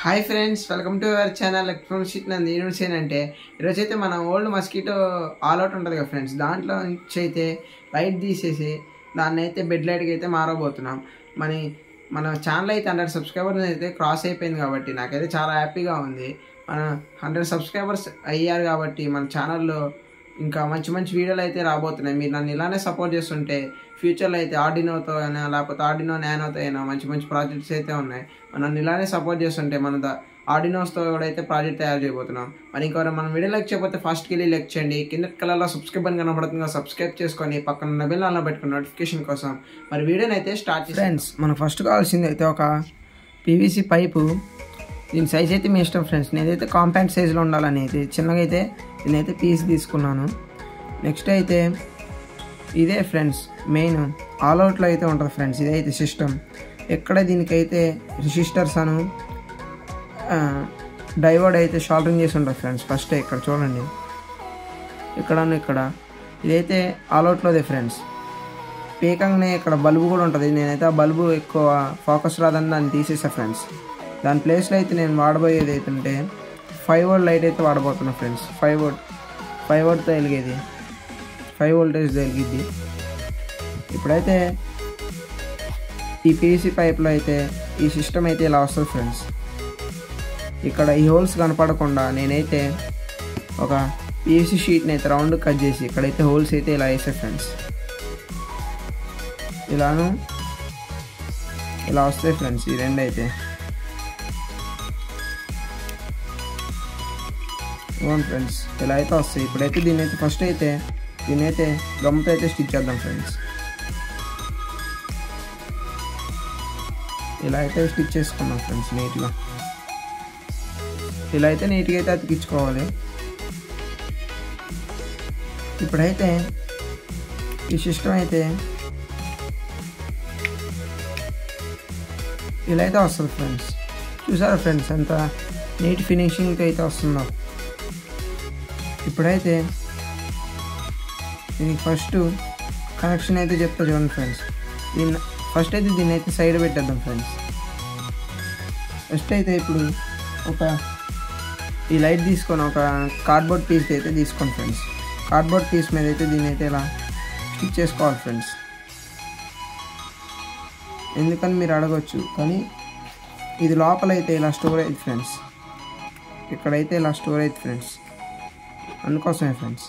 Hi friends, welcome to our channel electronic Nandi university. అంటే ఈరోజు అయితే మన ఓల్డ్ మస్కిటో ఆల్ అవుట్ ఉంటుంది కదా ఫ్రెండ్స్, దాంట్లో నుంచి అయితే లైట్ తీసేసి దాన్ని అయితే బెడ్ లైట్కి అయితే మారబోతున్నాం. మన ఛానల్ అయితే 100 సబ్స్క్రైబర్స్ అయితే క్రాస్ అయిపోయింది కాబట్టి నాకైతే చాలా హ్యాపీగా ఉంది. మన 100 సబ్స్క్రైబర్స్ అయ్యారు కాబట్టి మన ఛానల్లో ఇంకా మంచి మంచి వీడియోలు అయితే రాబోతున్నాయి. మీరు నన్ను ఇలానే సపోర్ట్ చేస్తుంటే ఫ్యూచర్లో అయితే ఆర్డినోతో అయినా లేకపోతే ఆర్డినో నానోతో అయినా మంచి మంచి ప్రాజెక్ట్స్ అయితే ఉన్నాయి. నన్ను ఇలానే సపోర్ట్ చేస్తుంటే మన ఆర్డినోస్తో కూడా అయితే ప్రాజెక్ట్ తయారు చేయబోతున్నాం. మరి ఇంకొకరు మన వీడియో లైక్ చేయకపోతే ఫస్ట్కి వెళ్ళి లైక్ చేయండి. కింద కలర్లో సబ్స్క్రైబ్ అని కనబడుతుంది, సబ్స్క్రైబ్ చేసుకొని పక్కన బెల్ అలా పెట్టుకుని నోటిఫికేషన్ కోసం. మరి వీడియోని అయితే స్టార్ట్ చేసి ఫ్రెండ్స్, మనకు ఫస్ట్ కావాల్సింది అయితే ఒక పీవీసీ పైపు. దీని సైజ్ అయితే మీ ఇష్టం ఫ్రెండ్స్. నేనైతే కాంపాక్ట్ సైజులో ఉండాలని అయితే చిన్నగా అయితే నేనైతే పీస్ తీసుకున్నాను. నెక్స్ట్ అయితే ఇదే ఫ్రెండ్స్ మెయిన్ ఆల్ అవుట్లో అయితే ఉంటుంది ఫ్రెండ్స్. ఇదైతే సిస్టమ్. ఎక్కడ దీనికైతే రెసిస్టర్స్ అను డైవర్డ్ అయితే షాల్టరింగ్ చేసి ఉంటుంది ఫ్రెండ్స్. ఫస్ట్ ఇక్కడ చూడండి, ఇక్కడ ఇదైతే ఆల్ అవుట్లోదే ఫ్రెండ్స్. పీకంగానే ఇక్కడ బల్బు కూడా ఉంటుంది. నేనైతే ఆ బల్బు ఎక్కువ ఫోకస్ రాదని దాన్ని తీసేసా ఫ్రెండ్స్. దాని ప్లేస్లో అయితే నేను వాడబోయేది అయితే 5 వోల్ట్ లైట్ అయితే వాడబోతున్నా ఫ్రెండ్స్. 5 వోల్ట్తో వెలిగేది, 5 వోల్టేజ్తో వెలిగిద్ది. ఇప్పుడైతే ఈ పీవీసీ పైప్లో అయితే ఈ సిస్టమ్ అయితే ఇలా వస్తుంది ఫ్రెండ్స్. ఇక్కడ ఈ హోల్స్ కనపడకుండా నేనైతే ఒక పీవీసీ షీట్ని అయితే రౌండ్ కట్ చేసి ఇక్కడైతే హోల్స్ అయితే ఇలా వేసా ఫ్రెండ్స్. ఇలా వస్తాయి ఫ్రెండ్స్. ఈ రెండు అయితే అవును ఫ్రెండ్స్, ఇలా అయితే వస్తాయి. ఇప్పుడైతే దీన్నైతే గమ్ముతో అయితే స్టిచ్ చేద్దాం ఫ్రెండ్స్. ఇలా అయితే స్టిచ్ చేసుకున్నాం ఫ్రెండ్స్ నీట్గా. ఇలా అయితే నీట్గా అయితే అతికించుకోవాలి. ఇప్పుడైతే ఈ సిస్టమ్ అయితే ఇలా అయితే వస్తుంది ఫ్రెండ్స్. చూసారా ఫ్రెండ్స్ ఎంత నీట్ ఫినిషింగ్తో అయితే వస్తుందో. ఇప్పుడైతే దీనికి ఫస్ట్ కనెక్షన్ అయితే చెప్తా చూడండి ఫ్రెండ్స్. దీన్ని అయితే సైడ్ పెట్టేద్దాం ఫ్రెండ్స్. ఫస్ట్ అయితే ఇప్పుడు ఈ లైట్ తీసుకొని ఒక కార్డ్బోర్డ్ పీస్ అయితే తీసుకోండి ఫ్రెండ్స్. కార్డ్బోర్డ్ పీస్ మీద అయితే దీన్ని అయితే ఇలా స్టిచ్ చేసుకోవాలి ఫ్రెండ్స్. ఎందుకని మీరు అడగచ్చు, కానీ ఇది లోపల అయితే ఇలా స్టోర్ అయ్యింది ఫ్రెండ్స్. ఇక్కడైతే ఇలా స్టోర్ అయ్యింది ఫ్రెండ్స్. అందుకోసమే ఫ్రెండ్స్,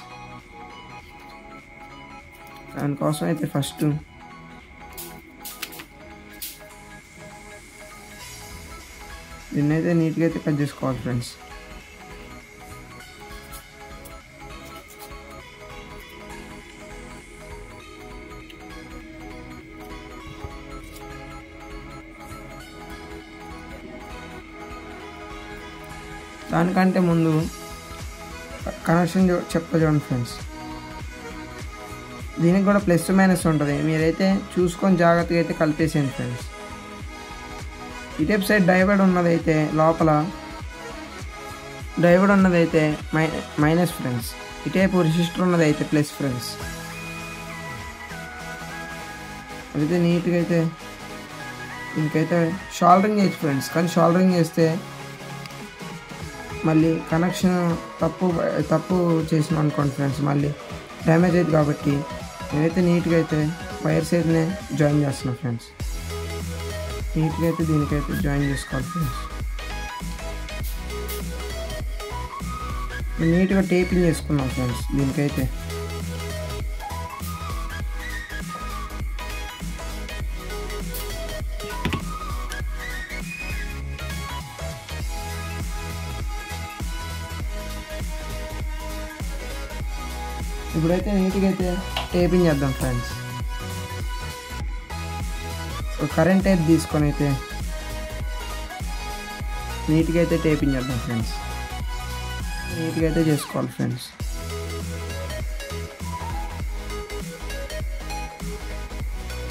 దానికోసం అయితే ఫస్ట్ దీన్నైతే నీట్గా అయితే కట్ చేసుకోవాలి ఫ్రెండ్స్. దానికంటే ముందు కనెక్షన్ చెప్తా చూడండి ఫ్రెండ్స్. దీనికి కూడా ప్లస్ మైనస్ ఉంటుంది. మీరైతే చూసుకొని జాగ్రత్తగా అయితే కలిపేసేయండి ఫ్రెండ్స్. ఇటేపు సైడ్ డైవర్డ్ ఉన్నదైతే లోపల డైవర్డ్ ఉన్నదైతే మైనస్ ఫ్రెండ్స్. ఇటేపు రెసిస్టర్ ఉన్నదైతే ప్లస్ ఫ్రెండ్స్. అయితే నీట్గా అయితే దీనికైతే షాల్డరింగ్ చేయొచ్చు ఫ్రెండ్స్. కానీ షాల్డరింగ్ చేస్తే మళ్ళీ కనెక్షన్ తప్పు చేసినాం అనుకోండి ఫ్రెండ్స్, మళ్ళీ డ్యామేజ్ అయింది. కాబట్టి నేనైతే నీట్గా అయితే వైర్స్ అయితే జాయిన్ చేస్తున్నాను ఫ్రెండ్స్. నీట్గా అయితే దీనికైతే జాయిన్ చేసుకోవాలి ఫ్రెండ్స్. నీట్గా టేపింగ్ చేసుకున్నాం ఫ్రెండ్స్. దీనికైతే ఇప్పుడైతే నీట్గా అయితే టేపింగ్ చేద్దాం ఫ్రెండ్స్. కరెంట్ టేప్ తీసుకొని అయితే నీట్గా అయితే టేపింగ్ చేద్దాం ఫ్రెండ్స్. నీట్గా అయితే చేసుకోవాలి ఫ్రెండ్స్.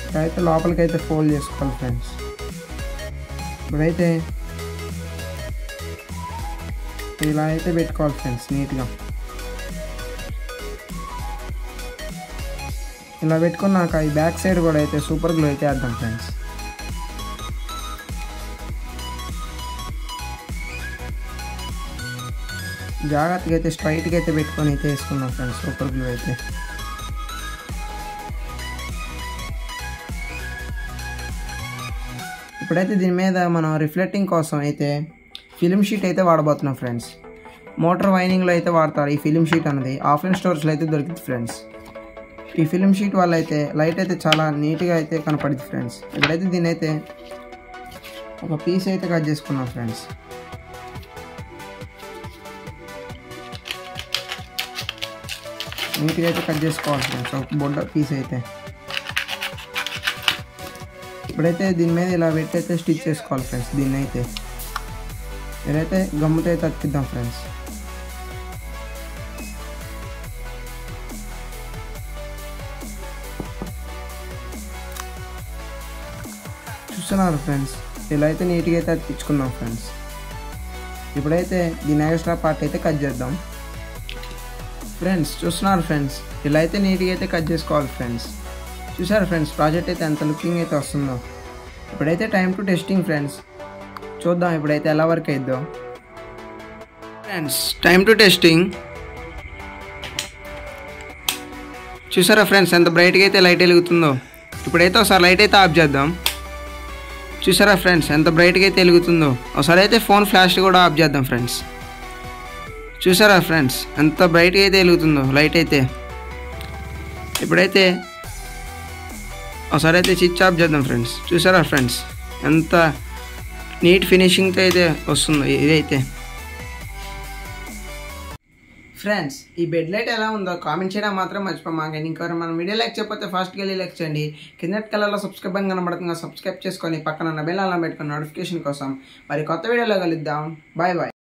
ఇక్కడైతే లోపలికైతే ఫోల్డ్ చేసుకోవాలి ఫ్రెండ్స్. ఇప్పుడైతే ఇలా అయితే పెట్టుకోవాలి ఫ్రెండ్స్ నీట్గా. ఇలా పెట్టుకున్నాక ఈ బ్యాక్ సైడ్ కూడా అయితే సూపర్ గ్లూ అయితే వేద్దాం ఫ్రెండ్స్. జాగ్రత్తగా అయితే స్ట్రైట్గా అయితే పెట్టుకొని అయితే వేసుకున్నాం ఫ్రెండ్స్ సూపర్ గ్లూ అయితే. ఇప్పుడైతే దీని మీద మనం రిఫ్లెక్టింగ్ కోసం అయితే ఫిలిం షీట్ అయితే వాడబోతున్నాం ఫ్రెండ్స్. మోటార్ వైనింగ్లో అయితే వాడతారు ఈ ఫిలిం షీట్ అనేది. ఆఫ్లైన్ స్టోర్స్లో అయితే దొరుకుతుంది ఫ్రెండ్స్. ఈ ఫిలిం షీట్ వల్ల అయితే లైట్ అయితే చాలా నీట్గా అయితే కనపడుతుంది ఫ్రెండ్స్. ఇప్పుడైతే దీని అయితే ఒక పీస్ అయితే కట్ చేసుకున్నాం ఫ్రెండ్స్. నీట్గా అయితే కట్ చేసుకోవాలి ఫ్రెండ్స్ ఒక బొడ్డ పీస్ అయితే. ఇప్పుడైతే దీని మీద ఇలా పెట్టి అయితే స్టిచ్ చేసుకోవాలి ఫ్రెండ్స్. దీన్ని అయితే ఇదైతే గమ్ముతో అయితే అతికిద్దాం ఫ్రెండ్స్. చూస్తున్నారు ఫ్రెండ్స్, ఇలా అయితే నీట్గా అయితే అతికించుకుందాం ఫ్రెండ్స్. ఇప్పుడైతే దీని ఎక్స్ట్రా పార్ట్ అయితే కట్ చేద్దాం ఫ్రెండ్స్. చూస్తున్నారు ఫ్రెండ్స్, ఇలా అయితే నీట్గా అయితే కట్ చేసుకోవాలి ఫ్రెండ్స్. చూసారు ఫ్రెండ్స్ ప్రాజెక్ట్ అయితే ఎంత లుకింగ్ అయితే వస్తుందో. ఇప్పుడైతే టైం టు టెస్టింగ్ ఫ్రెండ్స్. చూద్దాం ఇప్పుడైతే ఎలా వర్క్ అయిద్దో ఫ్రెండ్స్. Time to testing. చూసారా ఫ్రెండ్స్ ఎంత బ్రైట్గా అయితే లైట్ వెలుగుతుందో. ఇప్పుడైతే ఒకసారి లైట్ అయితే ఆఫ్ చేద్దాం. చూసారా ఫ్రెండ్స్ ఎంత బ్రైట్గా అయితే వెలుగుతుందో. ఒకసారి అయితే ఫోన్ ఫ్లాష్ కూడా ఆఫ్ చేద్దాం ఫ్రెండ్స్. చూసారా ఫ్రెండ్స్ ఎంత బ్రైట్గా అయితే వెలుగుతుందో లైట్ అయితే. ఇప్పుడైతే ఒకసారి అయితే స్విచ్ ఆఫ్ చేద్దాం ఫ్రెండ్స్. చూసారా ఫ్రెండ్స్ ఎంత నీట్ ఫినిషింగ్తో అయితే వస్తుందో ఇదైతే. ఫ్రెండ్స్ ఈ బెడ్ లైట్ ఎలా ఉందో కామెంట్ చేయడం మాత్రం మర్చిపోమాకండి. ఇంకెవరు మన వీడియో లైక్ చేయకపోతే ఫాస్ట్గా వెళ్ళి లైక్ చేయండి. కింద కలర్లో సబ్స్క్రైబ్ అని కనబడుతుంది, సబ్స్క్రైబ్ చేసుకొని పక్కన ఉన్న బెల్ అలా పెట్టుకుని నోటిఫికేషన్ కోసం. మరి కొత్త వీడియోలో కలుద్దాం. Bye bye.